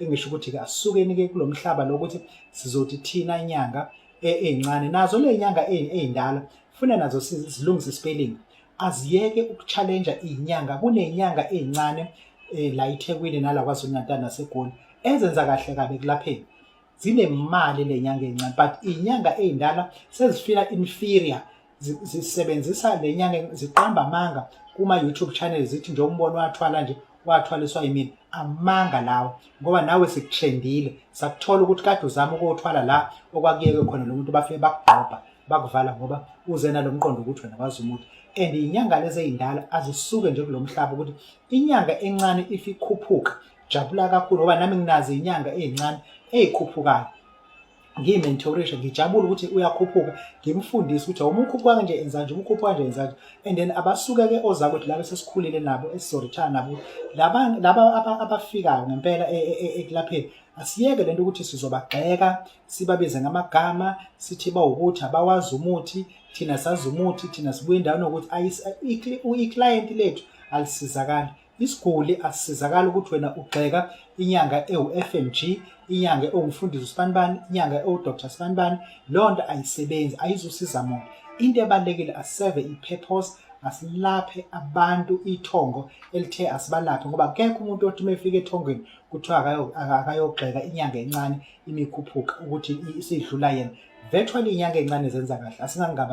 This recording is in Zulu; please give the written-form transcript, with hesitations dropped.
engisho ukuthi-ke asukeni-ke kulo mhlaba lokuthi sizothi thina inyanga ey'ncane nazo le nyanga ey'ndala funa nazo zilungise spelling, aziyeke uku-challenge'a iy'nyanga. Kuney'nyanga ey'ncane la eThekwini nala KwaZulu-Natal naseGoli ezenza kahle kabi ekulapheni, zinemali le nyanga ey'ncane, but iy'nyanga ey'ndala sezifika inferior, zisebenzisa le nyanga, ziqamba amanga kuma-YouTube channel zithi nje umbono wathwala nje wathwaliswa yimina. Amanga lawo, ngoba nawe sikutrendile, sakuthola ukuthi kade uzama ukuyothwala la okwakuyeke khona lo muntu bafike bakugqobha bakuvala ngoba uze nalo mqondo ukuthi wena wazi umuthi. And iy'nyanga lezi ey'ndala azisuke nje kulo mhlaba ukuthi inyanga encane if ikhuphuka jabula kakhulu, ngoba nami nginazi iy'nyanga ey'ncane ey'khuphukayo, ngiyi-mentorisha, ngijabule ukuthi uyakhuphuka, ngimfundise ukuthi umukhuphuka kanje enzanje, umukhuphuka kanje enzanje. And then abasuke-ke ozakwethu laba esesikhulile nabo esizorithana nabo, laba abafikayo ngempela ekulapheni, asiyeke lento ukuthi sizobagxeka, sibabize ngamagama, sithi bawukuthi abawazi umuthi, thina sazi umuthi, thina sibuye endaweni yokuthi iclient lethu alisizakali. Isiguli asisizakala ukuthi wena ugxeka inyanga ewu-FMG, inyanga ewumfundisi usibanibani, inyanga ewu-Dr. Sibanibani. Leyo nto ayisebenzi, ayizusiza muntu. Into ebalulekile asiseve i-purpose, asilaphe abantu ithongo elithe asibalaphe, ngoba akekho umuntu othi uma efika ethongweni kuthiwa akayogxeka inyanga encane imikhuphuka ukuthi isidlula yena. Virtually inyanga encane zenza kahle, asingangaba